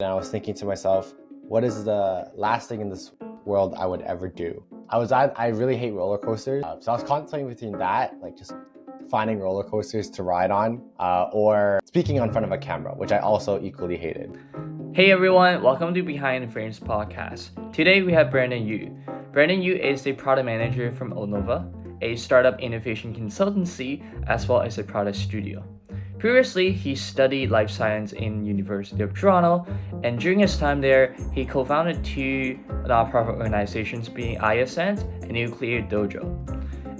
And I was thinking to myself, what is the last thing in this world I would ever do? I really hate roller coasters. So I was contemplating between that, like just finding roller coasters to ride on, or speaking in front of a camera, which I also equally hated. Hey everyone, welcome to Behind the Frames podcast. Today we have Brandon Yu. Brandon Yu is a product manager from Onova, a startup innovation consultancy, as well as a product studio. Previously, he studied life science in University of Toronto, and during his time there, he co-founded two nonprofit organizations being iAscend and Nucleate Dojo.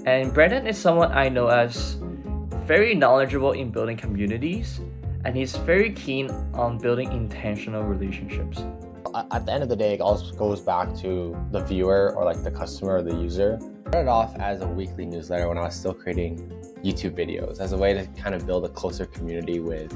And Brandon is someone I know as very knowledgeable in building communities, and he's very keen on building intentional relationships. At the end of the day, it all goes back to the viewer or like the customer or the user. I started off as a weekly newsletter when I was still creating YouTube videos as a way to kind of build a closer community with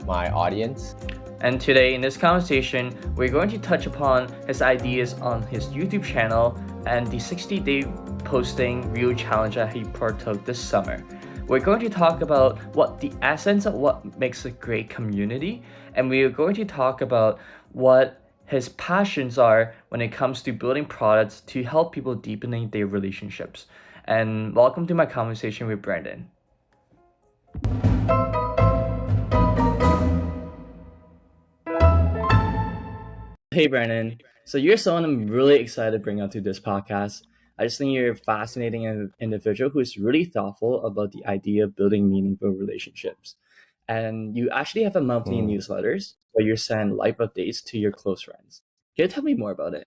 my audience. And today in this conversation, we're going to touch upon his ideas on his YouTube channel and the 60-day posting real challenge that he partook this summer. We're going to talk about what the essence of what makes a great community, and we are going to talk about what his passions are when it comes to building products to help people deepening their relationships. And welcome to my conversation with Brandon. Hey Brandon, so you're someone I'm really excited to bring onto this podcast. I just think you're a fascinating individual who's really thoughtful about the idea of building meaningful relationships. And you actually have a monthly newsletters where you send live updates to your close friends. Can you tell me more about it?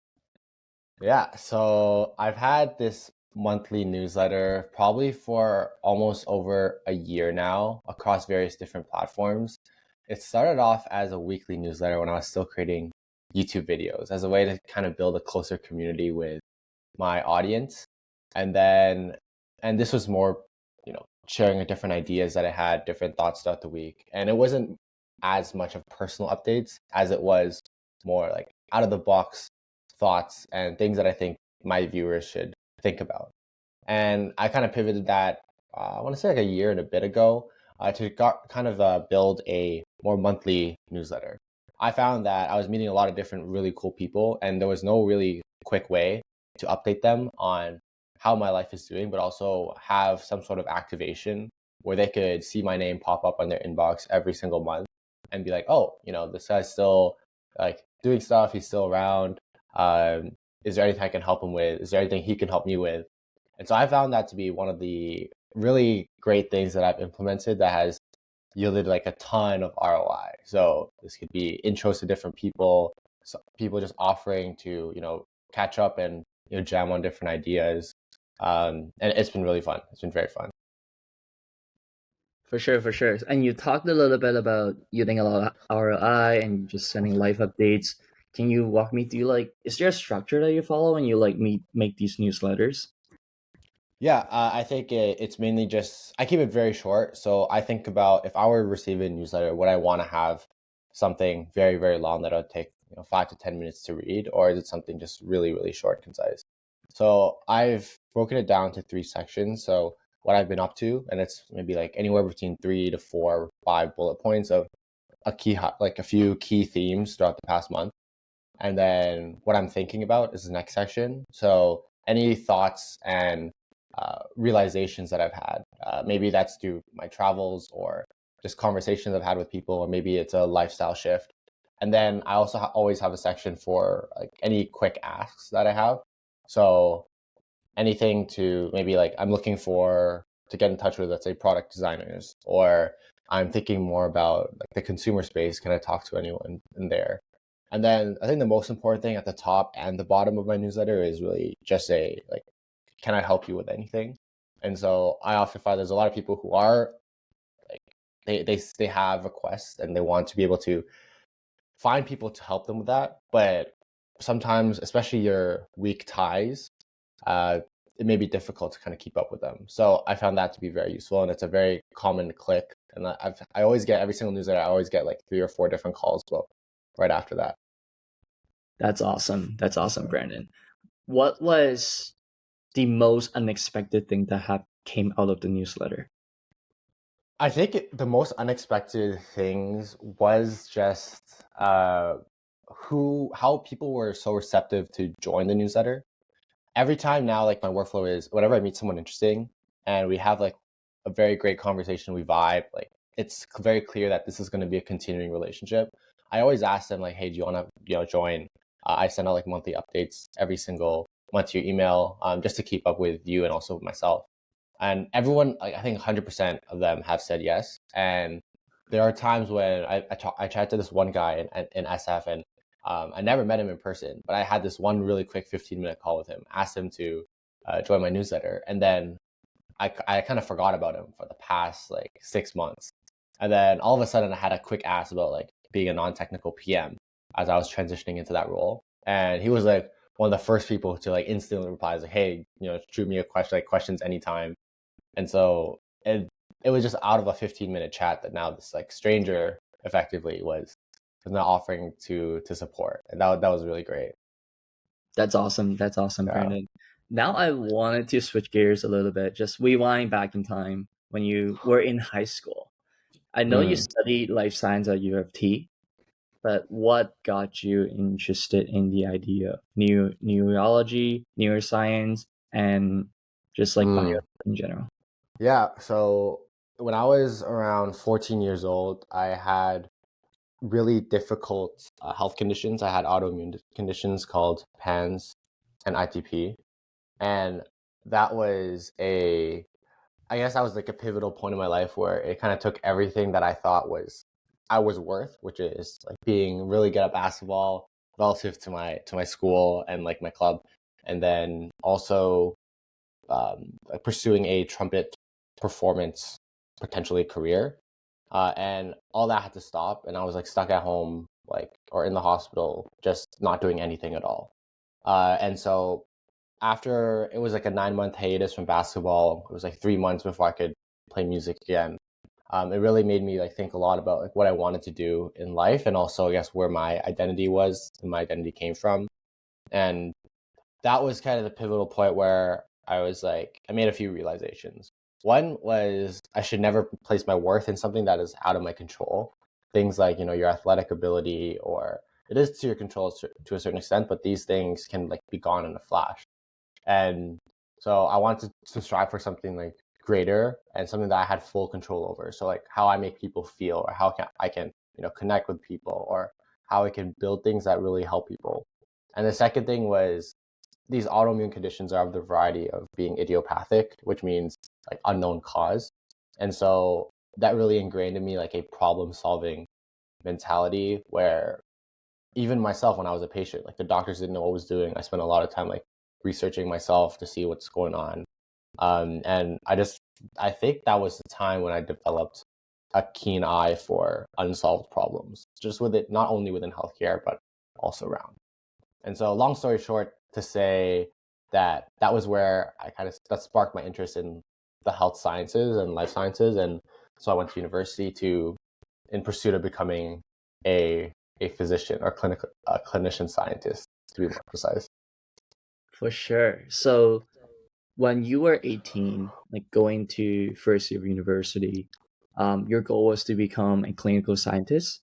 Yeah, so I've had this monthly newsletter probably for almost over a year now across various different platforms. It started off as a weekly newsletter when I was still creating YouTube videos as a way to kind of build a closer community with my audience. And this was more, sharing different ideas that I had, different thoughts throughout the week. And it wasn't as much of personal updates as it was more like out of the box thoughts and things that I think my viewers should think about. And I kind of pivoted that, I want to say like a year and a bit ago, to build a more monthly newsletter. I found that I was meeting a lot of different really cool people, and there was no really quick way to update them on how my life is doing, but also have some sort of activation where they could see my name pop up on their inbox every single month and be like, oh, this guy's still like doing stuff. He's still around. Is there anything I can help him with? Is there anything he can help me with? And so I found that to be one of the really great things that I've implemented that has yielded like a ton of ROI. So this could be intros to different people, so people just offering to, catch up and jam on different ideas. And it's been really fun. It's been very fun. For sure, for sure. And you talked a little bit about using a lot of ROI and just sending live updates. Can you walk me through is there a structure that you follow when you make these newsletters? Yeah, I think it's mainly just, I keep it very short. So I think about if I were to receive a newsletter, would I want to have something very, very long that would take 5 to 10 minutes to read, or is it something just really, really short, concise? So I've broken it down to 3 sections. So what I've been up to, and it's maybe like anywhere between 3 to 4, 5 bullet points of a few key themes throughout the past month. And then what I'm thinking about is the next section. So any thoughts and realizations that I've had. Maybe that's through my travels or just conversations I've had with people, or maybe it's a lifestyle shift. And then I also always have a section for like any quick asks that I have. So anything to maybe like I'm looking for to get in touch with, let's say, product designers, or I'm thinking more about like the consumer space. Can I talk to anyone in there? And then I think the most important thing at the top and the bottom of my newsletter is really just say like, can I help you with anything? And so I often find there's a lot of people who are like they have requests and they want to be able to find people to help them with that. But sometimes, especially your weak ties, it may be difficult to kind of keep up with them. So I found that to be very useful, and it's a very common click. And I always get every single newsletter. I always get like 3 or 4 different calls. Well, right after that. That's awesome. That's awesome, Brandon. What was the most unexpected thing that came out of the newsletter? I think the most unexpected things was just how people were so receptive to join the newsletter. Every time now, like my workflow is whenever I meet someone interesting and we have like a very great conversation, we vibe, like it's very clear that this is going to be a continuing relationship. I always ask them like, hey, do you want to join? I send out like monthly updates every single month to your email, just to keep up with you and also with myself. And everyone, like, I think 100% of them have said yes. And there are times when I chat to this one guy in SF, and I never met him in person, but I had this one really quick 15-minute call with him, asked him to join my newsletter. And then I kind of forgot about him for the past like 6 months. And then all of a sudden I had a quick ask about like being a non-technical PM as I was transitioning into that role. And he was like one of the first people to like instantly reply, like, hey, shoot me a question, like questions anytime. And so it was just out of a 15-minute chat that now this like stranger effectively was now offering to support. And that was really great. That's awesome. That's awesome, Yeah. Brandon. Now I wanted to switch gears a little bit, just rewind back in time when you were in high school. I know you Mm. studied life science at UofT, but what got you interested in the idea of neurology, neuroscience, and just like bio Mm. in general? Yeah. So when I was around 14 years old, I had really difficult health conditions. I had autoimmune conditions called PANS and ITP. And that was I guess that was like a pivotal point in my life where it kind of took everything that I thought I was worth, which is like being really good at basketball relative to my school and like my club, and then also like pursuing a trumpet performance potentially career, and all that had to stop, and I was like stuck at home, like, or in the hospital, just not doing anything at all. And so after it was like a 9 month hiatus from basketball, it was like 3 months before I could play music again. It really made me like think a lot about like what I wanted to do in life, and also I guess where my identity was and my identity came from. And that was kind of the pivotal point where I was like, I made a few realizations. One was I should never place my worth in something that is out of my control. Things like, your athletic ability, or it is to your control to a certain extent, but these things can like be gone in a flash. And so I wanted to strive for something like greater and something that I had full control over. So like how I make people feel, or how I can, connect with people, or how I can build things that really help people. And the second thing was these autoimmune conditions are of the variety of being idiopathic, which means like unknown cause. And so that really ingrained in me like a problem solving mentality where even myself, when I was a patient, like the doctors didn't know what I was doing. I spent a lot of time like researching myself to see what's going on. And I think that was the time when I developed a keen eye for unsolved problems, just with it, not only within healthcare, but also around. And so, long story short, to say that was where that sparked my interest in the health sciences and life sciences. And so I went to university in pursuit of becoming a a physician or clinician scientist, to be more precise. For sure. So when you were 18, like going to first year of university, your goal was to become a clinical scientist.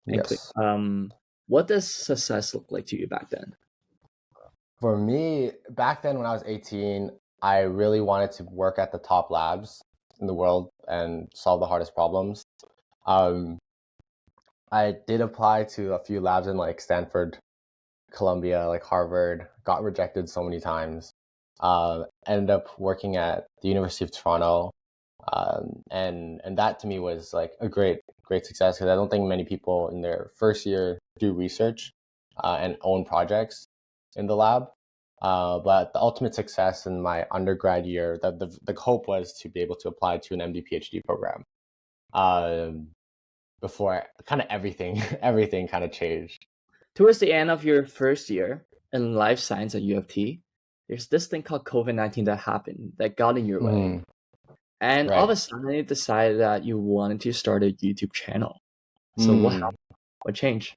And Yes. what does success look like to you back then? For me, back then when I was 18, I really wanted to work at the top labs in the world and solve the hardest problems. Um, I did apply to a few labs in like Stanford, Columbia, like Harvard, got rejected so many times. Ended up working at the University of Toronto, and that to me was like a great success, because I don't think many people in their first year do research and own projects in the lab. But the ultimate success in my undergrad year, the hope was to be able to apply to an MD PhD program. Um, Before kind of everything everything kind of changed. Towards the end of your first year in life science at UofT, there's this thing called COVID-19 that happened that got in your way. Mm, And all of right. a sudden, you decided that you wanted to start a YouTube channel. So what Mm. happened? What changed?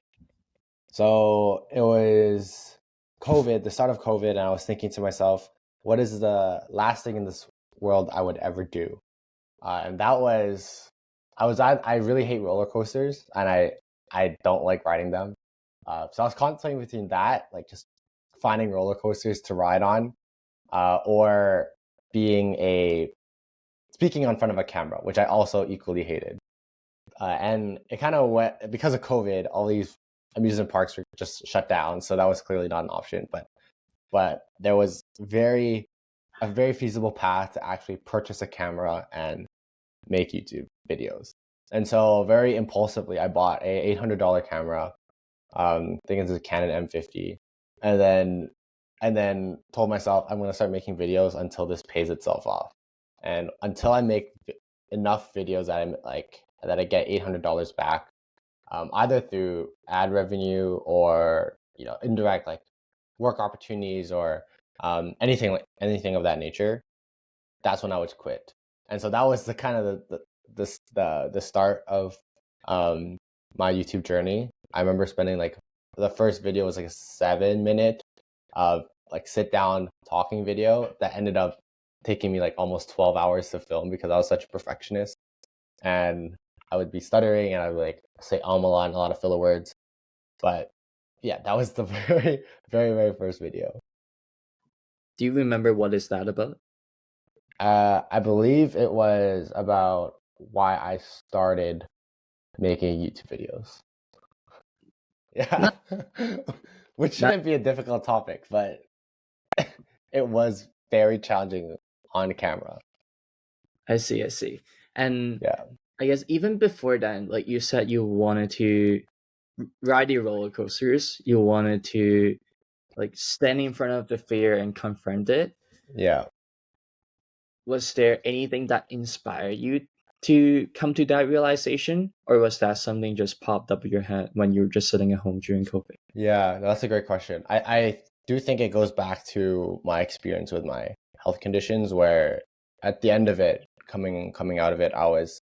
So it was COVID, the start of COVID, and I was thinking to myself, what is the last thing in this world I would ever do? And that was, I really hate roller coasters, and I don't like riding them. So I was contemplating between that, like just finding roller coasters to ride on, or being a speaking on front of a camera, which I also equally hated. And it kind of went because of COVID. All these amusement parks were just shut down, so that was clearly not an option. But there was a very feasible path to actually purchase a camera and make YouTube videos. And so very impulsively, I bought a $800 camera. I think it's a Canon M50, and then told myself I'm gonna start making videos until this pays itself off, and until I make enough videos that I'm like that I get $800 back, either through ad revenue or indirect like work opportunities or anything of that nature. That's when I would quit. And so that was the kind of the start of um, my YouTube journey. I remember spending like the first video was like a 7 minute like sit down talking video that ended up taking me like almost 12 hours to film because I was such a perfectionist, and I would be stuttering and I would like say a lot and a lot of filler words. But yeah, that was the very first video. Do you remember what is that about? I believe it was about why I started making YouTube videos. Yeah. Not, Which not. shouldn't be a difficult topic, but it was very challenging on camera. I see. I see. And Yeah. I guess even before then, like you said, you wanted to ride the roller coasters. You wanted to like stand in front of the fear and confront it. Yeah. Was there anything that inspired you to come to that realization, or was that something just popped up in your head when you were just sitting at home during COVID? Yeah, that's a great question. I do think it goes back to my experience with my health conditions where at the end of it, coming out of it, I was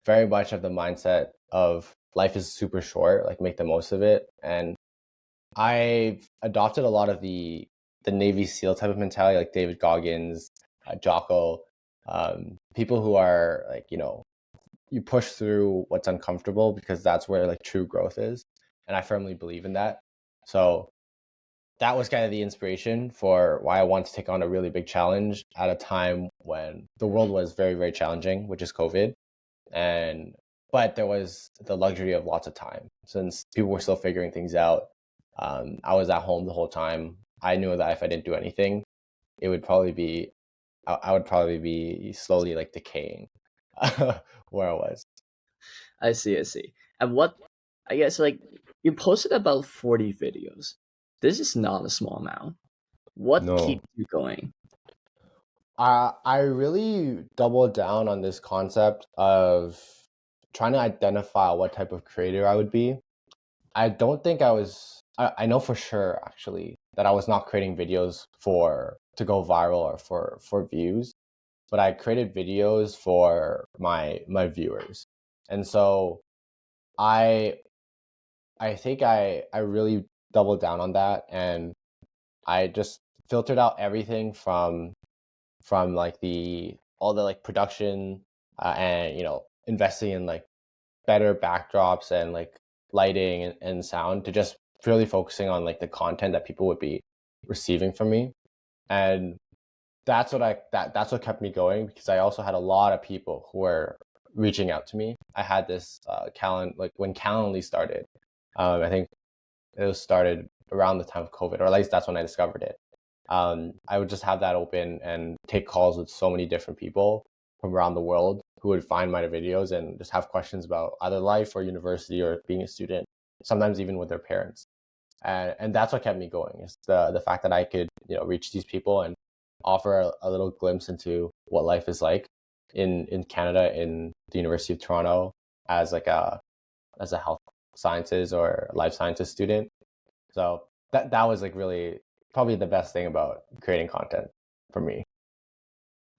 very much of the mindset of life is super short, like make the most of it. And I've adopted a lot of the Navy SEAL type of mentality, like David Goggins, Jocko, people who are like, you push through what's uncomfortable because that's where like true growth is. And I firmly believe in that. So that was kind of the inspiration for why I wanted to take on a really big challenge at a time when the world was very, very challenging, which is COVID. And but there was the luxury of lots of time since people were still figuring things out. I was at home the whole time. I knew that if I didn't do anything, it would probably be I would probably be slowly like decaying where I was. I see. I see. And what I guess like you posted about 40 videos. This is not a small amount. What No, keeps you going? I really doubled down on this concept of trying to identify what type of creator I would be. I don't think I was. I know for sure actually that I was not creating videos for to go viral or for views, but I created videos for my viewers, and so I I think I really doubled down on that, and I just filtered out everything from like the all the like production and investing in like better backdrops and like lighting and sound to just purely focusing on like the content that people would be receiving from me. And that's what kept me going because I also had a lot of people who were reaching out to me. I had this like when Calendly started. I think it was started around the time of COVID, or at least that's when I discovered it. I would just have that open and take calls with so many different people from around the world who would find my videos and just have questions about either life or university or being a student, sometimes even with their parents. And that's what kept me going is the fact that I could reach these people and offer a little glimpse into what life is like in Canada in the University of Toronto as like a health sciences or life sciences student. So that was like really probably the best thing about creating content for me.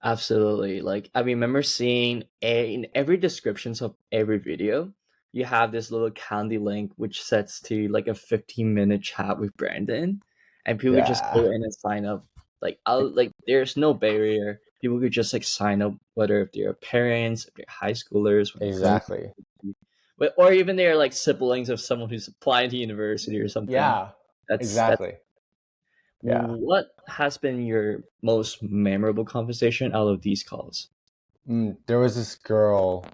Absolutely. Like I remember seeing in every descriptions of every video, you have this little candy link which sets to like a 15-minute chat with Brandon, and people could just go Yeah, in and sign up. Like I'll like there's no barrier. People could just like sign up whether if they're parents, if they're high schoolers, whether they're going to exactly. university. or even they're like siblings of someone who's applying to university or something. Yeah, That's exactly. Yeah. what has been your most memorable conversation out of these calls? There was this girl.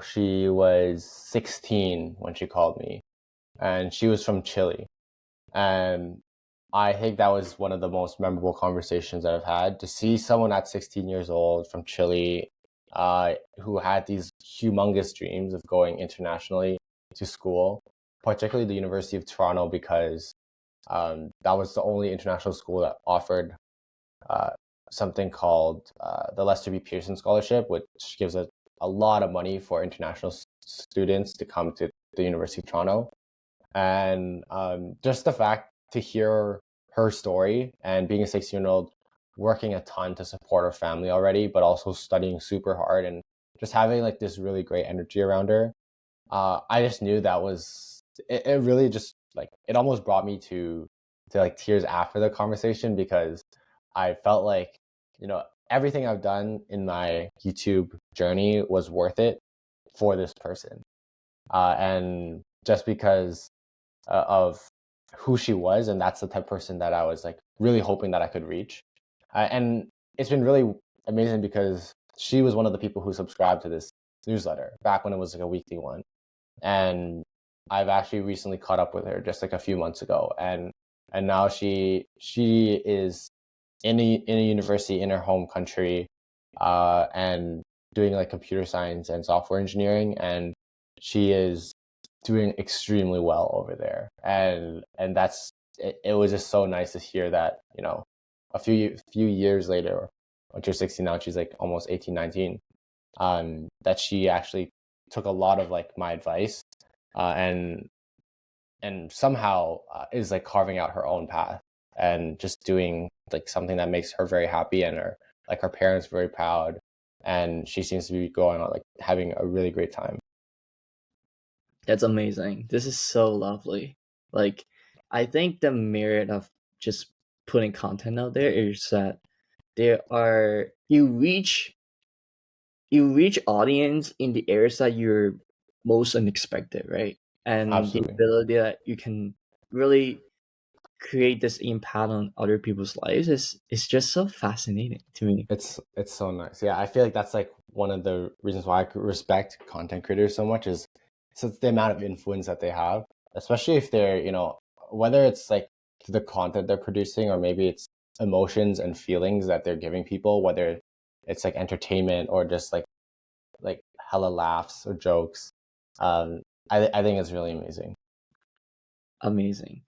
She was 16 when she called me, and she was from Chile. And I think that was one of the most memorable conversations that I've had. To see someone at 16 years old from Chile, who had these humongous dreams of going internationally to school, particularly the University of Toronto, because that was the only international school that offered uh, something called the Lester B. Pearson Scholarship, which gives a lot of money for international students to come to the University of Toronto. And just the fact to hear her story and being a 16-year-old working a ton to support her family already, but also studying super hard and just having like this really great energy around her. I just knew that was it really just like it almost brought me to like tears after the conversation because I felt like, everything I've done in my YouTube journey was worth it for this person. And just because of who she was, and that's the type of person that I was like really hoping that I could reach. And it's been really amazing because she was one of the people who subscribed to this newsletter back when it was like a weekly one. And I've actually recently caught up with her just like a few months ago, and now she is in a university in her home country, and doing like computer science and software engineering, and she is doing extremely well over there, and it was just so nice to hear that, a few years later, when she's 16 now, she's like almost 18, 19, that she actually took a lot of like my advice, and somehow is like carving out her own path and just doing like something that makes her very happy and her parents very proud, and she seems to be going on like having a really great time. That's amazing. This is so lovely. Like, I think the merit of just putting content out there is that there are you reach audience in the areas that you're most unexpected, right? And the Absolutely. ability that you can really create this impact on other people's lives is just so fascinating to me. It's so nice. Yeah, I feel like that's like one of the reasons why I respect content creators so much is since the amount of influence that they have, especially if they're, whether it's like the content they're producing or maybe it's emotions and feelings that they're giving people, whether it's like entertainment or just like hella laughs or jokes. Um, I think it's really amazing. Amazing.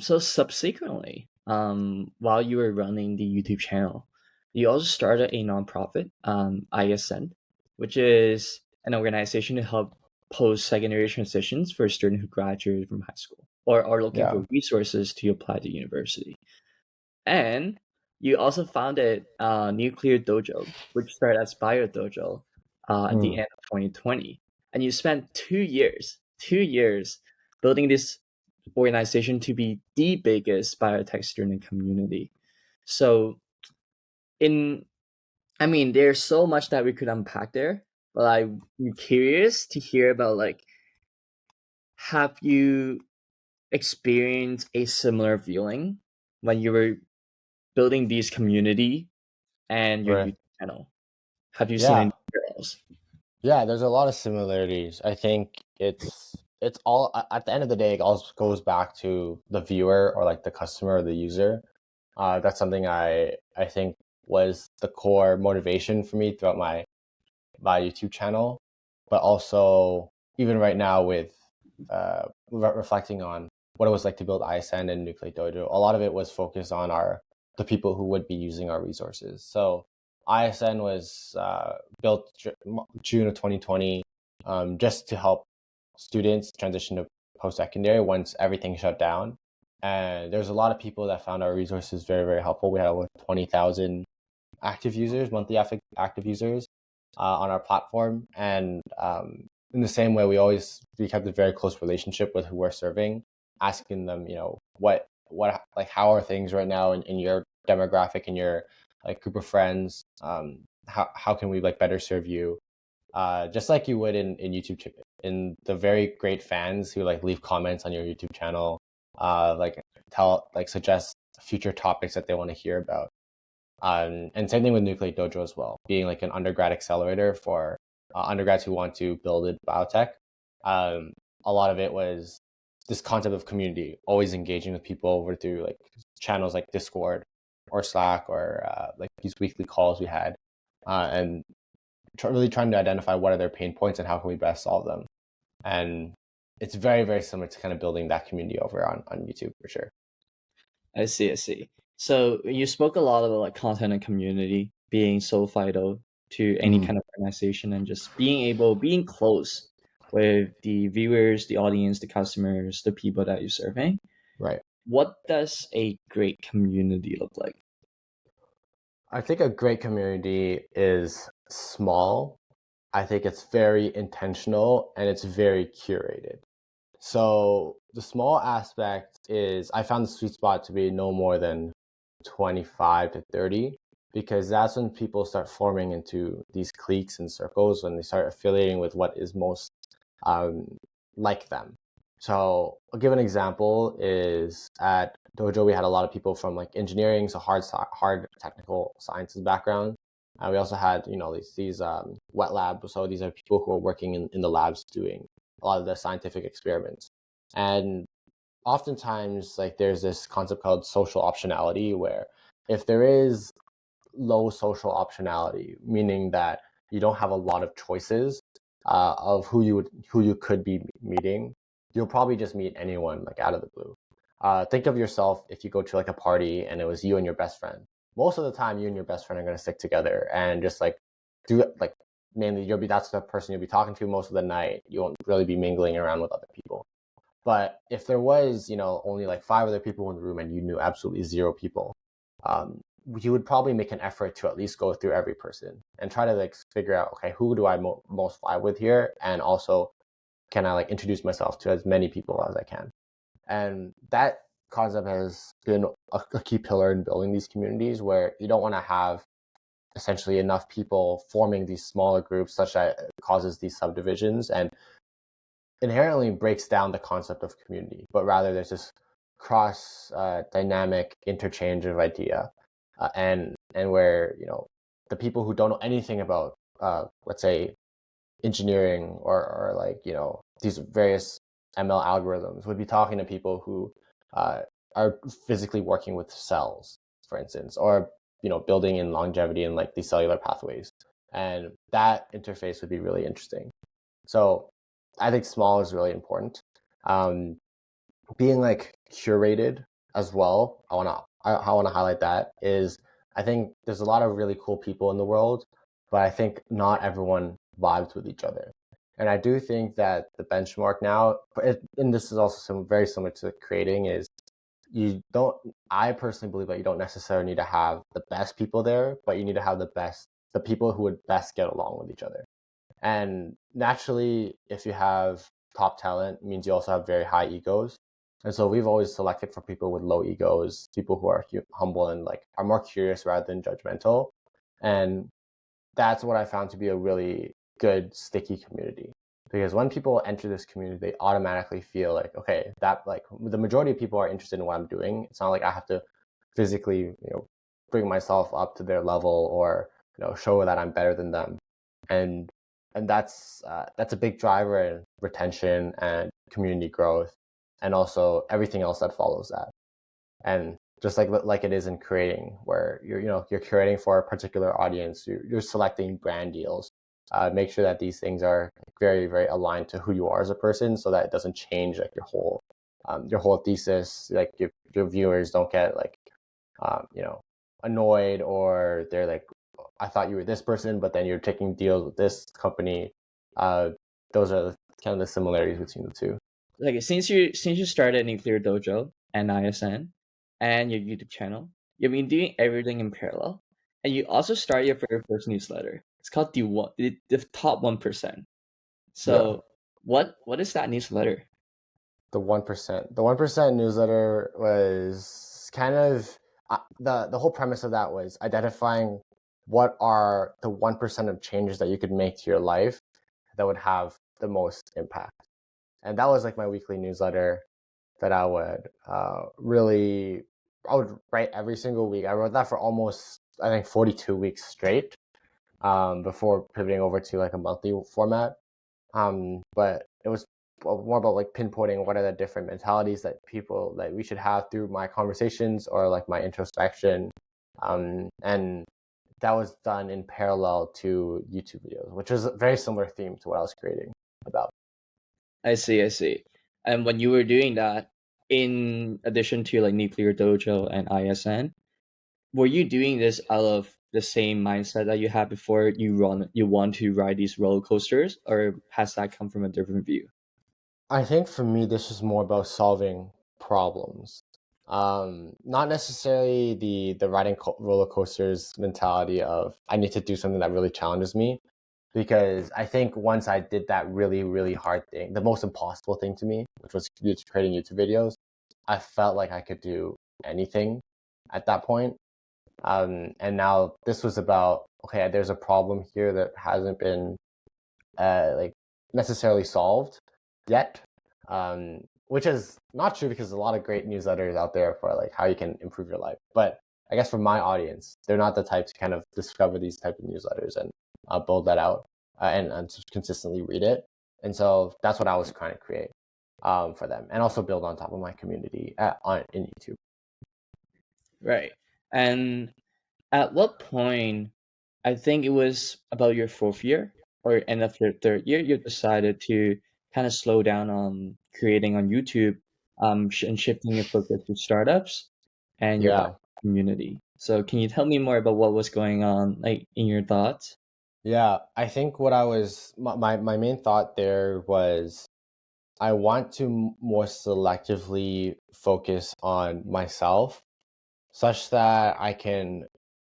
So subsequently, while you were running the YouTube channel, you also started a nonprofit, iAscend, which is an organization to help post-secondary transitions for students who graduated from high school or are looking Yeah. for resources to apply to university. And you also founded Nucleate Dojo, which started as Bio Dojo at the Mm. end of 2020. And you spent 2 years building this organization to be the biggest biotech student community. So in I mean, there's so much that we could unpack there, but I'm curious to hear about like have you experienced a similar feeling when you were building this community and your Right. YouTube channel? Have you seen Yeah. any parallels? Yeah, there's a lot of similarities. I think it's all at the end of the day, it all goes back to the viewer or like the customer or the user. That's something I think was the core motivation for me throughout my YouTube channel, but also even right now with reflecting on what it was like to build iAscend and Nucleate Dojo, a lot of it was focused on the people who would be using our resources. So iAscend was built June of 2020, just to help students transition to post-secondary once everything shut down. And there's a lot of people that found our resources very, very helpful. We had over 20,000 active users, monthly active users, on our platform. And in the same way, we kept a very close relationship with who we're serving, asking them, what how are things right now in your demographic, in your like group of friends? How can we like better serve you? just like you would in YouTube, in the very great fans who like leave comments on your YouTube channel, like suggest future topics that they want to hear about. And same thing with Nucleate Dojo as well, being like an undergrad accelerator for undergrads who want to build in biotech. Um, a lot of it was this concept of community, always engaging with people over through like channels like Discord or Slack or like these weekly calls we had, and really trying to identify what are their pain points and how can we best solve them. And it's very, very similar to kind of building that community over on YouTube for sure. I see, I see. So you spoke a lot about like content and community being so vital to any Mm-hmm. kind of organization and just being close with the viewers, the audience, the customers, the people that you're serving. Right. What does a great community look like? I think a great community is small. I think it's very intentional and it's very curated. So the small aspect is I found the sweet spot to be no more than 25 to 30 because that's when people start forming into these cliques and circles when they start affiliating with what is most um, like them. So I'll give an example is at Dojo, we had a lot of people from like engineering, so hard technical sciences background. And we also had, these wet labs. So these are people who are working in the labs doing a lot of the scientific experiments. And oftentimes, like there's this concept called social optionality, where if there is low social optionality, meaning that you don't have a lot of choices of who you could be meeting, you'll probably just meet anyone like out of the blue. Think of yourself if you go to like a party and it was you and your best friend. Most of the time, you and your best friend are going to stick together and just like do it like mainly that's the person you'll be talking to most of the night. You won't really be mingling around with other people. But if there was, only like 5 other people in the room and you knew absolutely 0 people, um, you would probably make an effort to at least go through every person and try to like figure out, okay, who do I most vibe with here? And also, can I like introduce myself to as many people as I can? And that concept has been a key pillar in building these communities where you don't want to have essentially enough people forming these smaller groups such that it causes these subdivisions and inherently breaks down the concept of community, but rather there's this cross dynamic interchange of idea, and where the people who don't know anything about let's say engineering or like these various ML algorithms would be talking to people who are physically working with cells, for instance, or building in longevity in like these cellular pathways, and that interface would be really interesting. So I think small is really important. Um, Being like curated as well. I wanna highlight that is I think there's a lot of really cool people in the world, but I think not everyone vibes with each other. And I do think that the benchmark now, and this is also very similar to creating, is you don't. I personally believe that you don't necessarily need to have the best people there, but you need to have the people who would best get along with each other. And naturally, if you have top talent, it means you also have very high egos. And so we've always selected for people with low egos, people who are humble and like are more curious rather than judgmental. And that's what I found to be a really good sticky community. Because when people enter this community, they automatically feel like, okay, that like the majority of people are interested in what I'm doing. It's not like I have to physically, bring myself up to their level or show that I'm better than them. And that's a big driver in retention and community growth, and also everything else that follows that. And just like it is in creating, where you're curating for a particular audience, you're selecting brand deals. Make sure that these things are very very aligned to who you are as a person, so that it doesn't change like your whole thesis. Like your viewers don't get like annoyed, or they're like, I thought you were this person, but then you're taking deals with this company. Uh, those are kind of the similarities between the two. Like since you started Nuclear Dojo and iAscend and your YouTube channel, you've been doing everything in parallel, and you also started your very first newsletter. It's called the top 1%. Yeah. So what is that newsletter? The 1%. The 1% newsletter was kind of the whole premise of that was identifying what are the 1% of changes that you could make to your life that would have the most impact. And that was like my weekly newsletter that I would write every single week. I wrote that for almost, I think, 42 weeks straight, before pivoting over to like a monthly format. But it was more about like pinpointing what are the different mentalities that we should have through my conversations or like my introspection. And that was done in parallel to YouTube videos, which was a very similar theme to what I was creating about. I see, I see. And when you were doing that, in addition to like Nuclear Dojo and iAscend, were you doing this out of the same mindset that you had before you want to ride these roller coasters, or has that come from a different view? I think for me, this is more about solving problems. Not necessarily the roller coasters mentality of I need to do something that really challenges me, because I think once I did that really, really hard thing, the most impossible thing to me, which was creating YouTube videos, I felt like I could do anything at that point. And now this was about, okay, there's a problem here that hasn't been like necessarily solved yet, which is not true because there's a lot of great newsletters out there for like how you can improve your life. But I guess for my audience, they're not the type to kind of discover these type of newsletters and build that out, and just consistently read it. And so that's what I was trying to create, for them, and also build on top of my community in YouTube. Right. And at what point, I think it was about your fourth year or end of your third year, you decided to kind of slow down on creating on YouTube, and shifting your focus to startups and your Yeah. community. So can you tell me more about what was going on, like in your thoughts? Yeah, I think what I was my main thought there was I want to more selectively focus on myself such that I can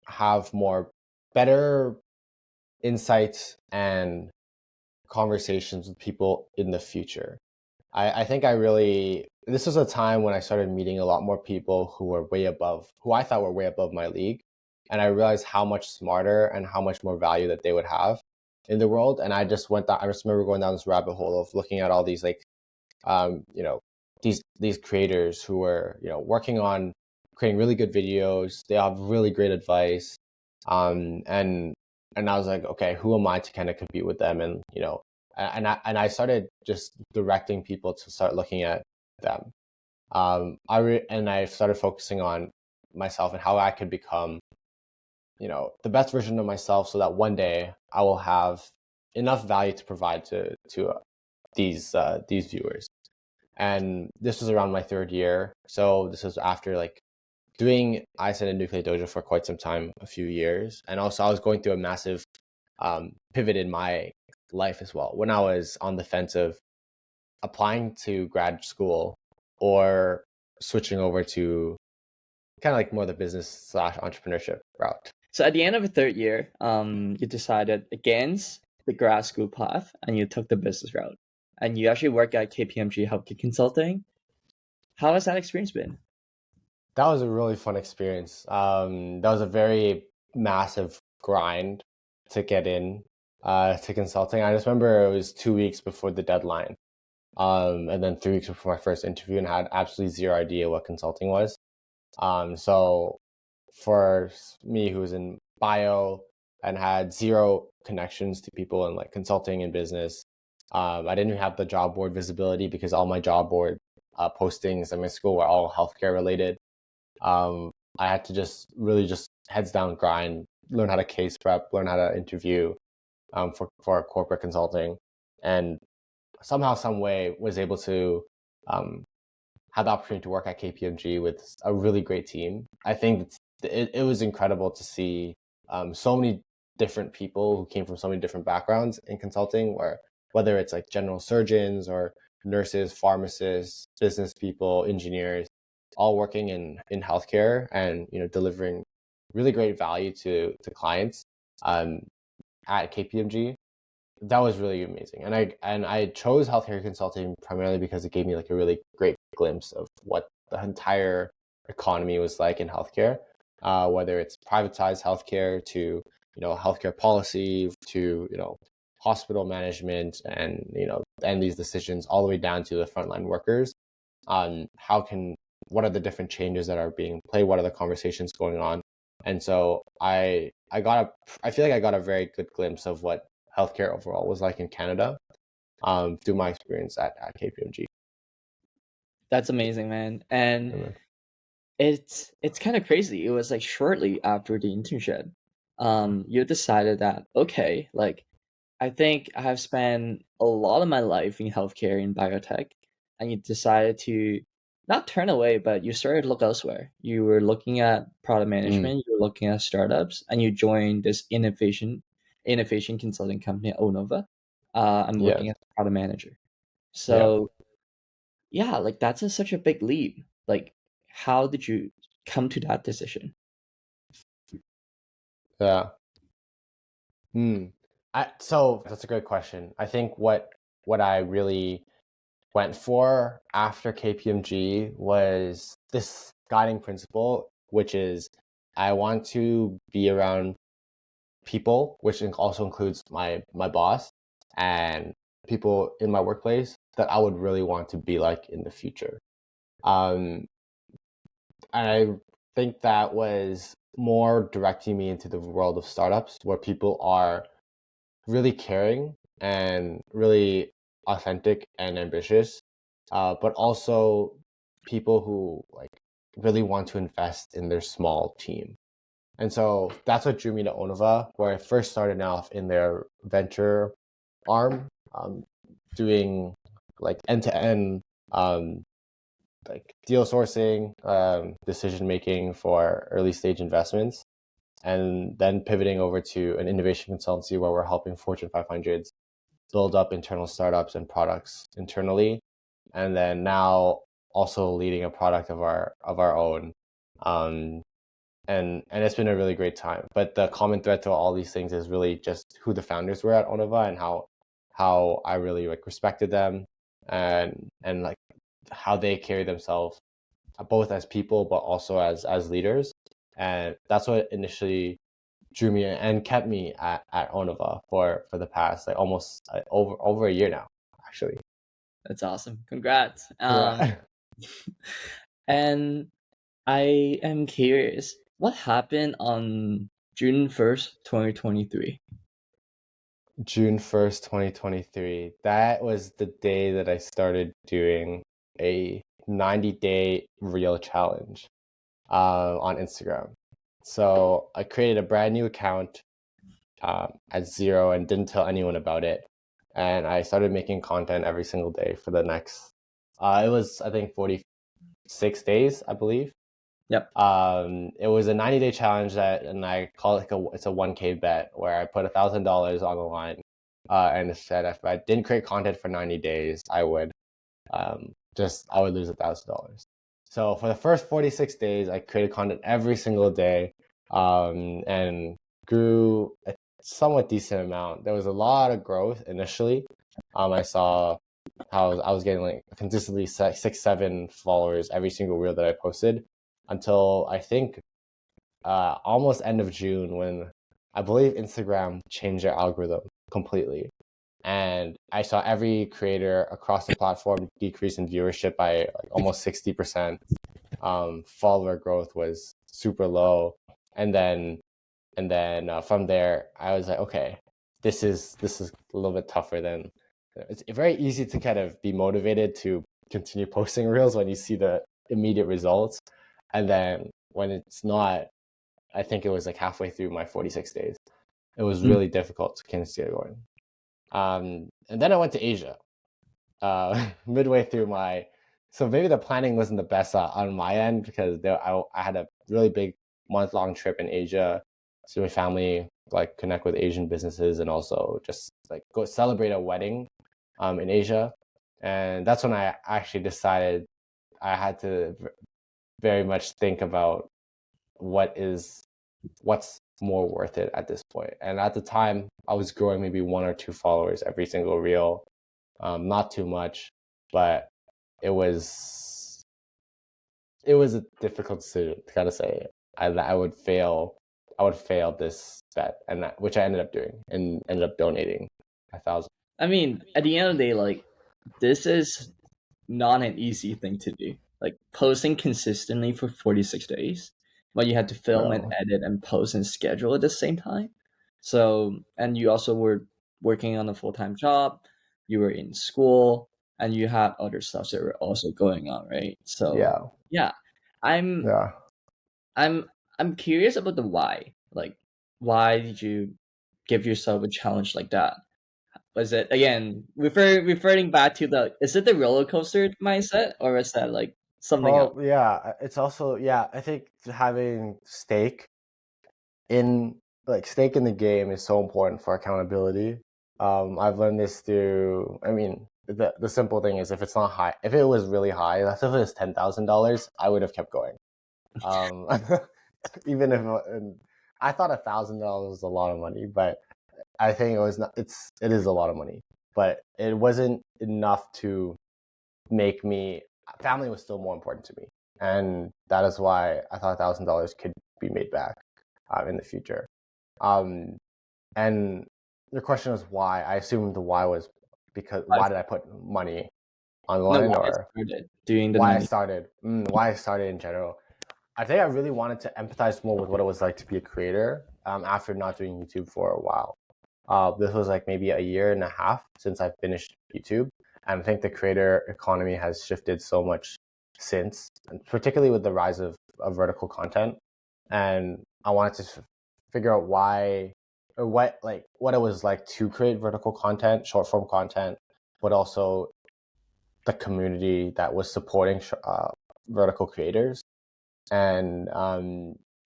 have more better insights and conversations with people in the future. I think this was a time when I started meeting a lot more people who I thought were way above my league. And I realized how much smarter and how much more value that they would have in the world. And I just remember going down this rabbit hole of looking at all these like, you know, these creators who were, working on creating really good videos. They have really great advice. And I was like, okay, who am I to kind of compete with them? And I started just directing people to start looking at them. And I started focusing on myself and how I could become, the best version of myself, so that one day I will have enough value to provide to these viewers. And this was around my third year, so this was after like doing iAscend and Nucleate Dojo for quite some time, a few years, and also I was going through a massive pivot in my life as well, when I was on the fence of applying to grad school or switching over to kind of like more the business slash entrepreneurship route. So at the end of the third year, you decided against the grad school path and you took the business route. And you actually work at KPMG Healthcare Consulting. How has that experience been? That was a really fun experience. That was a very massive grind to get in to consulting. I just remember it was 2 weeks before the deadline, and then 3 weeks before my first interview, and I had absolutely zero idea what consulting was. So for me, who was in bio and had zero connections to people in like consulting and business, I didn't have the job board visibility because all my job board postings at my school were all healthcare related. um, I had to just really just heads down grind, learn how to case prep, learn how to interview, for corporate consulting, and somehow, some way, was able to um, have the opportunity to work at KPMG with a really great team. I think it was incredible to see so many different people who came from so many different backgrounds in consulting, where whether it's like general surgeons or nurses, pharmacists, business people, engineers, all working in healthcare and delivering really great value to clients um, at KPMG. That was really amazing, and I chose healthcare consulting primarily because it gave me like a really great glimpse of what the entire economy was like in healthcare, whether it's privatized healthcare to healthcare policy to hospital management, and and these decisions all the way down to the frontline workers on what are the different changes that are being played, what are the conversations going on. And so I feel like I got a very good glimpse of what healthcare overall was like in Canada, through my experience at KPMG. That's amazing, man. And Mhm. it's kind of crazy. It was like shortly after the internship, you decided that okay, like I think I have spent a lot of my life in healthcare in biotech, and you decided to not turn away, but you started to look elsewhere. You were looking at product Mm, management, you were looking at startups, and you joined this innovation consulting company, Onova. I'm yes. working as a product manager. Yeah. So yeah, like that's such a big leap. Like, how did you come to that decision? Yeah. Hmm. So that's a good question. I think what I really went for after KPMG was this guiding principle, which is I want to be around people, which also includes my boss and people in my workplace that I would really want to be like in the future. Um, and I think that was more directing me into the world of startups where people are really caring and really authentic and ambitious, but also people who like really want to invest in their small team. And so that's what drew me to Onova, where I first started off in their venture arm, doing like end to end, like deal sourcing, decision making for early stage investments, and then pivoting over to an innovation consultancy where we're helping Fortune 500s build up internal startups and products internally, and then now also leading a product of our own. Um, and it's been a really great time. But the common thread to all these things is really just who the founders were at Onova and how I really like respected them, and like how they carry themselves, both as people but also as leaders. And that's what initially drew me and kept me at Onova for the past like almost over a year now, actually. That's awesome. Congrats. Correct. And I am curious, what happened on June 1st, 2023? June 1st, 2023. That was the day that I started doing a 90-day reel challenge on Instagram. So I created a brand new account at zero and didn't tell anyone about it. And I started making content every single day for the next, it was, I think, 46 days, I believe. Yep. It was a 90-day challenge and I call it it's a 1K bet where I put $1,000 on the line, and said if I didn't create content for 90 days, I would lose $1,000. So for the first 46 days, I created content every single day, and grew a somewhat decent amount. There was a lot of growth initially. I saw how I was getting like consistently 6, 7 followers every single reel that I posted until I think almost end of June when I believe Instagram changed their algorithm completely. And I saw every creator across the platform decrease in viewership by like almost 60%. Follower growth was super low. And then from there, I was like, okay, this is a little bit tougher than it's very easy to kind of be motivated to continue posting reels when you see the immediate results. And then when it's not, I think it was like halfway through my 46 days. It was Mm. really difficult to continue going. And then I went to Asia midway through my. So maybe the planning wasn't the best on my end because I had a really big month-long trip in Asia to my family, like connect with Asian businesses and also just like go celebrate a wedding in Asia. And that's when I actually decided I had to very much think about what is what's more worth it at this point. And at the time, I was growing maybe 1 or 2 followers every single reel, not too much, but it was a difficult decision to kind of say I would fail fail this bet, and which I ended up doing, and ended up donating 1,000. I mean, at the end of the day, like, this is not an easy thing to do. Like, posting consistently for 46 days, but you had to film and No, edit and post and schedule at the same time. So, and you also were working on a full-time job, you were in school, and you had other stuff that were also going on, right? So, yeah, yeah, I'm yeah. I'm I'm curious about the why. Like, why did you give yourself a challenge like that? Was it again referring back to the is it the roller coaster mindset or is that like something else? Well, yeah, it's also, yeah, I think having in stake in the game is so important for accountability. I've learned this through. I mean, the simple thing is if it's not high, if it was really high, that's if it was $10,000, I would have kept going. Um, even if and I thought $1,000 was a lot of money, but I think it was not. It is a lot of money, but it wasn't enough to make me. Family was still more important to me, and that is why I thought $1,000 could be made back in the future. Um, and the question was why. I assume the why was because Why- why did I put money No, online, why I or started doing the 90. why I started in general. I think I really wanted to empathize more with what it was like to be a creator after not doing YouTube for a while. This was like maybe a year and a half since I finished YouTube. And I think the creator economy has shifted so much since, and particularly with the rise of vertical content. And I wanted to figure out why or what it was like to create vertical content, short form content, but also the community that was supporting vertical creators. And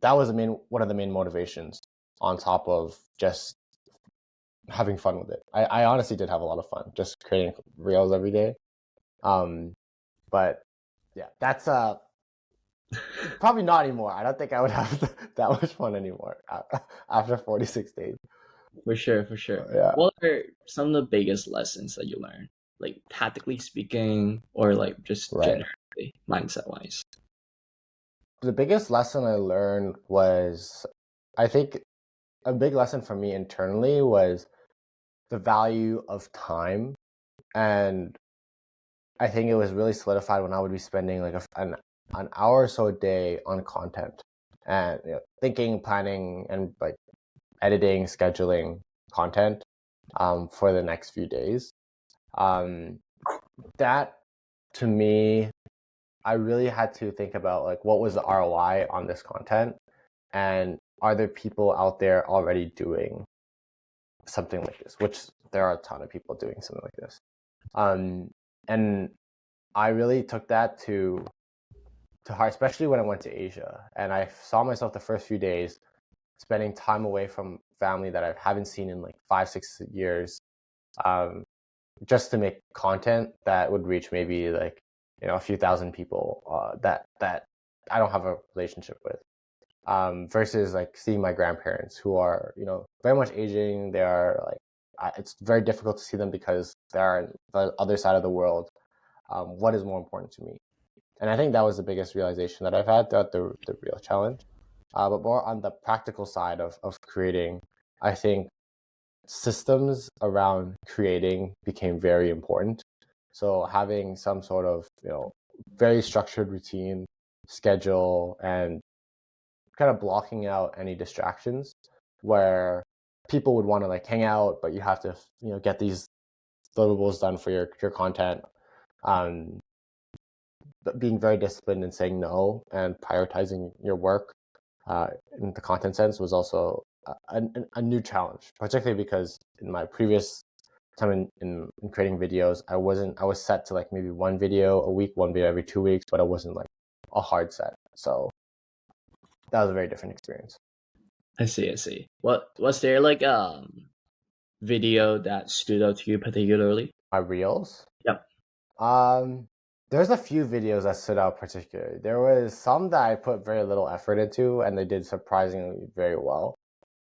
that was one of the main motivations on top of just having fun with it. I honestly did have a lot of fun just creating reels every day. Um, but yeah, that's probably not anymore. I don't think I would have that much fun anymore after 46 days. For sure, for sure. Yeah, What are some of the biggest lessons that you learned? Like tactically speaking or like just right. generally mindset wise? The biggest lesson I learned was, I think, a big lesson for me internally was the value of time. And I think it was really solidified when I would be spending like an hour or so a day on content, and thinking, planning, and like editing, scheduling content for the next few days. Um, that to me, I really had to think about like what was the ROI on this content, and are there people out there already doing something like this? Which there are a ton of people doing something like this. And I really took that to heart, especially when I went to Asia, and I saw myself the first few days spending time away from family that I haven't seen in like 5-6 years, um, just to make content that would reach maybe like a few thousand people that I don't have a relationship with, versus like seeing my grandparents who are very much aging. They are like it's very difficult to see them because they are on the other side of the world. What is more important to me? And I think that was the biggest realization that I've had throughout the real challenge. But more on the practical side of creating, I think systems around creating became very important. So having some sort of very structured routine, schedule, and kind of blocking out any distractions where people would want to like hang out, but you have to get these deliverables done for your content. Um, but being very disciplined and saying no and prioritizing your work in the content sense was also a new challenge, particularly because in my previous time in creating videos, I was set to like maybe one video a week, one video every 2 weeks, but it wasn't like a hard set. So that was a very different experience. I see, I see. What was there like video that stood out to you particularly? My reels, Yep. um, there's a few videos that stood out particularly. There was some that I put very little effort into, and they did surprisingly very well.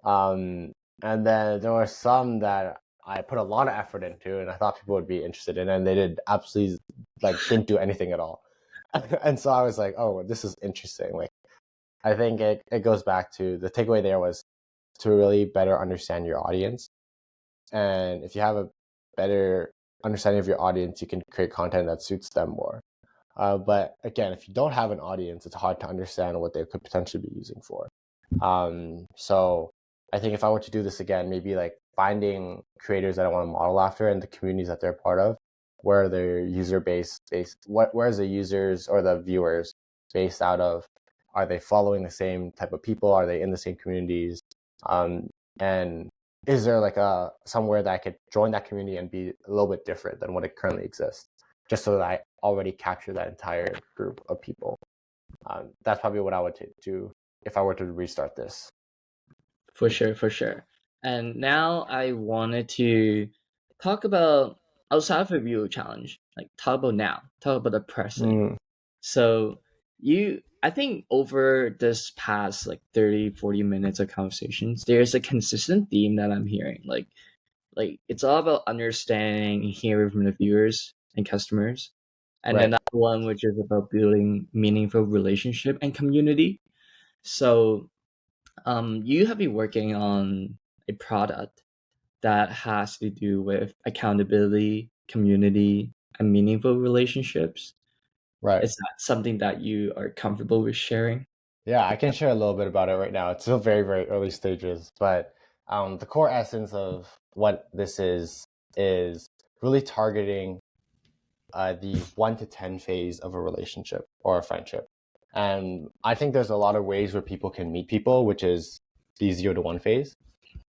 Um, and then there were some that I put a lot of effort into, and I thought people would be interested in, and they did absolutely didn't do anything at all. And so I was like, oh, this is interesting. Like I think it goes back to the takeaway there was to really better understand your audience. And if you have a better understanding of your audience, you can create content that suits them more. But again, if you don't have an audience, it's hard to understand what they could potentially be using for. So I think if I were to do this again, maybe like finding creators that I want to model after and the communities that they're part of, where their user base based, where's the users or the viewers based out of? Are they following the same type of people? Are they in the same communities? And is there like a somewhere that I could join that community and be a little bit different than what it currently exists, just so that I already capture that entire group of people? That's probably what I would do if I were to restart this. For sure, for sure. And now I wanted to talk about outside of a review challenge, like talk about now, talk about the present. Mm, So I think over this past like 30, 40 minutes of conversations, there's a consistent theme that I'm hearing. Like it's all about understanding and hearing from the viewers and customers. And then right, that one which is about building meaningful relationship and community. So you have been working on a product that has to do with accountability, community, and meaningful relationships. right. Is that something that you are comfortable with sharing? Yeah, I can share a little bit about it right now. It's still very, very early stages, but the core essence of what this is really targeting the 1 to 10 phase of a relationship or a friendship. And I think there's a lot of ways where people can meet people, which is the 0 to 1 phase.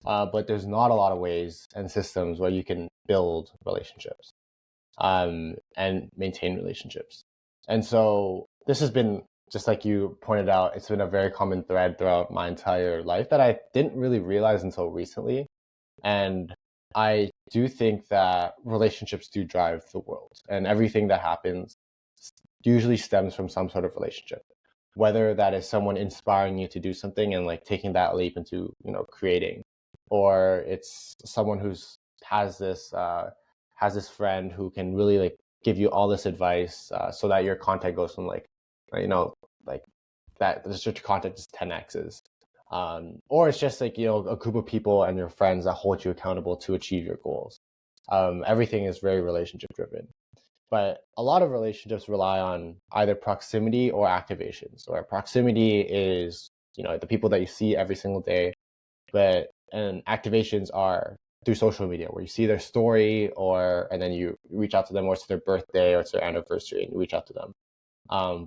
But there's not a lot of ways and systems where you can build relationships and maintain relationships. And so this has been, just like you pointed out, it's been a very common thread throughout my entire life that I didn't really realize until recently. And I do think that relationships do drive the world, and everything that happens usually stems from some sort of relationship, whether that is someone inspiring you to do something and like taking that leap into creating, or it's someone who's has this friend who can really like give you all this advice, so that your content goes from like you know like that your content is 10x's, or it's just like a group of people and your friends that hold you accountable to achieve your goals. Everything is very relationship driven, but a lot of relationships rely on either proximity or activations. Where proximity is the people that you see every single day, but and activations are through social media, where you see their story, or and then you reach out to them, or it's their birthday or it's their anniversary and you reach out to them.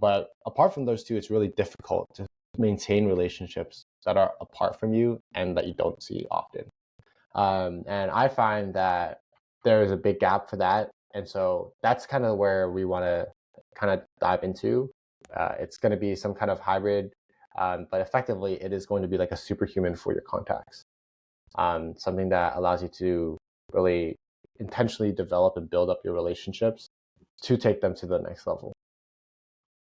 But apart from those two, it's really difficult to maintain relationships that are apart from you and that you don't see often. And I find that there is a big gap for that. And so that's kind of where we want to kind of dive into. It's going to be some kind of hybrid, but effectively, it is going to be like a superhuman for your contacts. Something that allows you to really intentionally develop and build up your relationships to take them to the next level.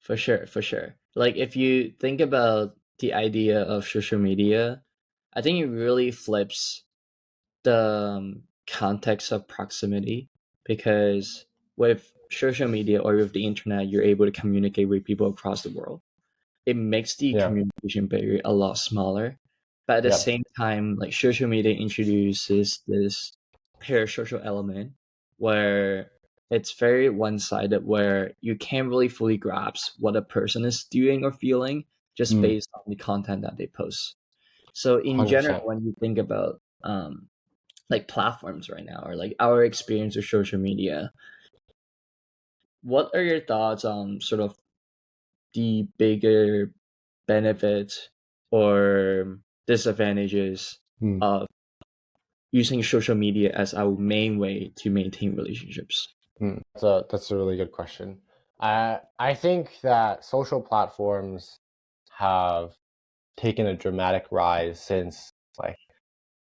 For sure, for sure. Like if you think about the idea of social media, I think it really flips the context of proximity, because with social media or with the internet, you're able to communicate with people across the world. It makes the Yeah. communication barrier a lot smaller. But at the Yep. same time, like social media introduces this parasocial element where it's very one-sided, where you can't really fully grasp what a person is doing or feeling just Mm, based on the content that they post. So in general, 100%. when you think about like platforms right now, or like our experience with social media, what are your thoughts on sort of the bigger benefits or disadvantages Mm, of using social media as our main way to maintain relationships? That's a really good question. I think that social platforms have taken a dramatic rise since like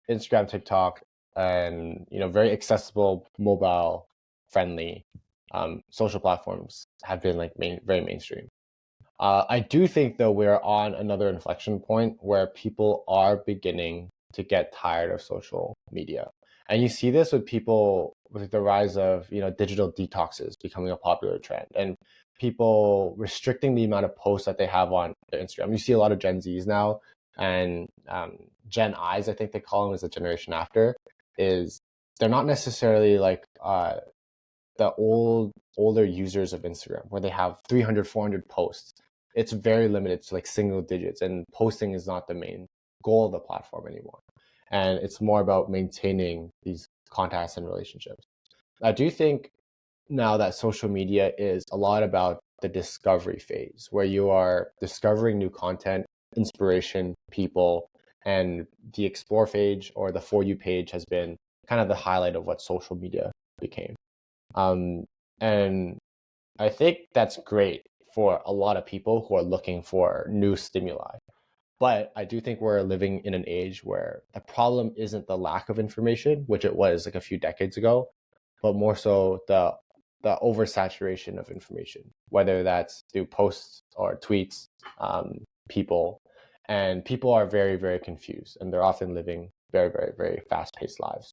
Instagram, TikTok, and very accessible, mobile friendly social platforms have been like very mainstream. I do think though we're on another inflection point where people are beginning to get tired of social media, and you see this with people with the rise of digital detoxes becoming a popular trend, and people restricting the amount of posts that they have on their Instagram. You see a lot of Gen Zs now, and Gen Is, I think they call them, as the generation after, is they're not necessarily like the older users of Instagram where they have 300, 400 posts. It's very limited to like single digits, and posting is not the main goal of the platform anymore. And it's more about maintaining these contacts and relationships. I do think now that social media is a lot about the discovery phase where you are discovering new content, inspiration, people, and the explore page or the for you page has been kind of the highlight of what social media became. Um, and I think that's great for a lot of people who are looking for new stimuli. But I do think we're living in an age where the problem isn't the lack of information, which it was like a few decades ago, but more so the oversaturation of information, whether that's through posts or tweets, people. And people are very, very confused, and they're often living very, very, very fast-paced lives.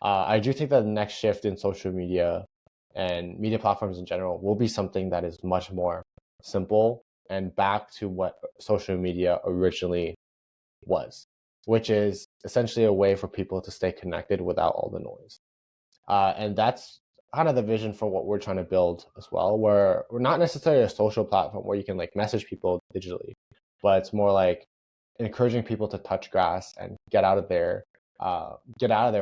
I do think that the next shift in social media and media platforms in general will be something that is much more simple and back to what social media originally was, which is essentially a way for people to stay connected without all the noise. And that's kind of the vision for what we're trying to build as well, where we're not necessarily a social platform where you can like message people digitally, but it's more like encouraging people to touch grass and get out of their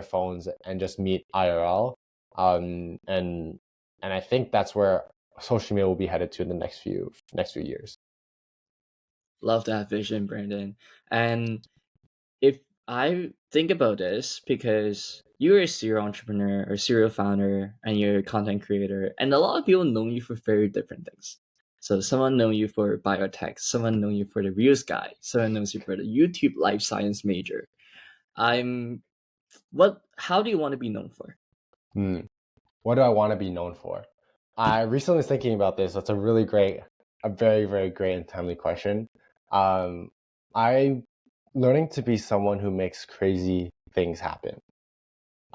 phones and just meet IRL. And I think that's where social media will be headed to in the next few years. Love that vision, Brandon. And if I think about this, because you're a serial entrepreneur or serial founder and you're a content creator, and a lot of people know you for very different things. So someone know you for biotech, someone know you for the Reels guy, someone knows you for the YouTube life science major. I'm what how do you want to be known for? Hmm. What do I want to be known for? I recently was thinking about this. That's a very, very great and timely question. Um, I'm learning to be someone who makes crazy things happen.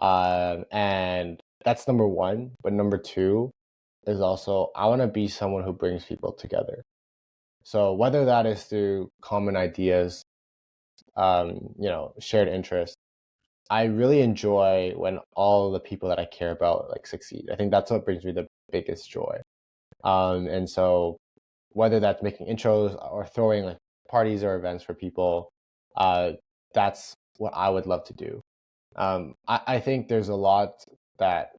And that's number one. But number two is also I want to be someone who brings people together. So whether that is through common ideas, shared interests, I really enjoy when all the people that I care about like succeed. I think that's what brings me the biggest joy. And so whether that's making intros or throwing like parties or events for people, uh, that's what I would love to do. I think there's a lot that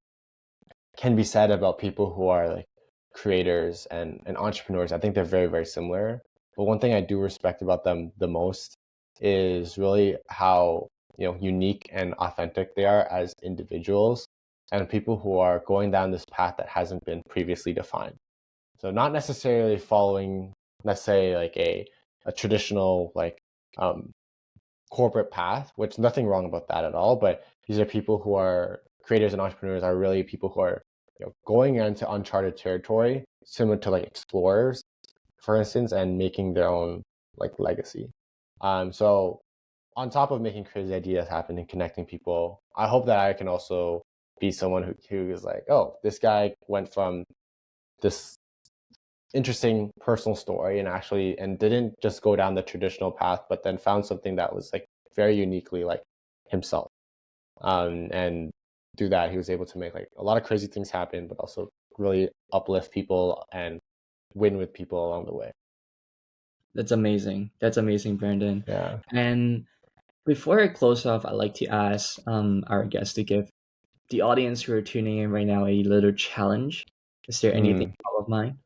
can be said about people who are like creators and entrepreneurs. I think they're very, very similar. But one thing I do respect about them the most is really how unique and authentic they are as individuals and people who are going down this path that hasn't been previously defined. So not necessarily following, let's say, like a traditional like um, corporate path, which nothing wrong about that at all. But these are people who are creators and entrepreneurs are really people who are going into uncharted territory, similar to like explorers, for instance, and making their own like legacy. So on top of making crazy ideas happen and connecting people, I hope that I can also be someone who is like, oh, this guy went from this interesting personal story and didn't just go down the traditional path, but then found something that was like very uniquely like himself. And through that, he was able to make like a lot of crazy things happen, but also really uplift people and win with people along the way. That's amazing. That's amazing, Brandon. Yeah. And before I close off, I'd like to ask our guests to give the audience who are tuning in right now a little challenge. Is there anything Mm, top of mind?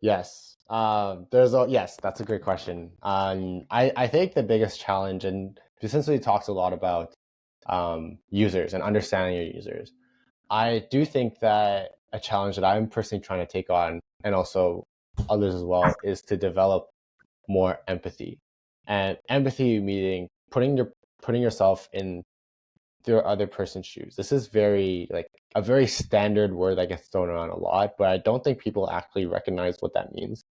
yes. Yes, that's a great question. I think the biggest challenge, and since we talked a lot about users and understanding your users, I do think that a challenge that I'm personally trying to take on, and also others as well, is to develop more empathy. And empathy meaning putting yourself in the other person's shoes. This is very like a very standard word that gets thrown around a lot, but I don't think people actually recognize what that means.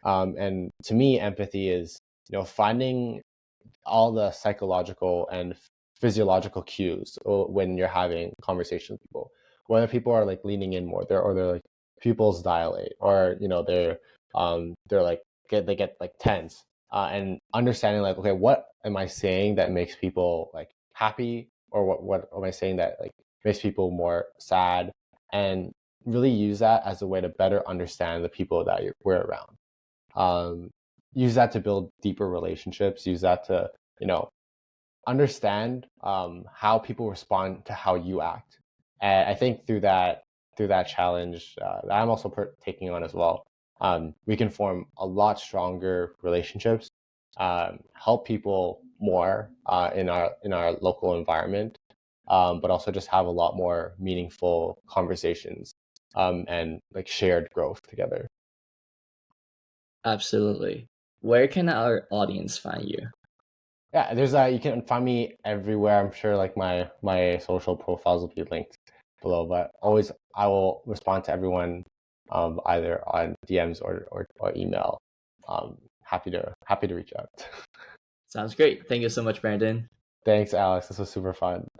And to me, empathy is finding all the psychological and physiological cues when you're having conversations with people. whether people are like leaning in more, or they're like pupils dilate, or they're like they get like tense, and understanding like, okay, what am I saying that makes people like happy, or what am I saying that like makes people more sad, and really use that as a way to better understand the people that we're around. um, Use that to build deeper relationships, use that to understand how people respond to how you act. And I think through that challenge that I'm also taking on as well, we can form a lot stronger relationships, help people more in our local environment, but also just have a lot more meaningful conversations, and like shared growth together. Absolutely. Where can our audience find you? Yeah, you can find me everywhere. I'm sure like my social profiles will be linked below, but always I will respond to everyone, either on DMs or email. Happy to reach out. Sounds great. Thank you so much, Brandon. Thanks, Alex. This was super fun.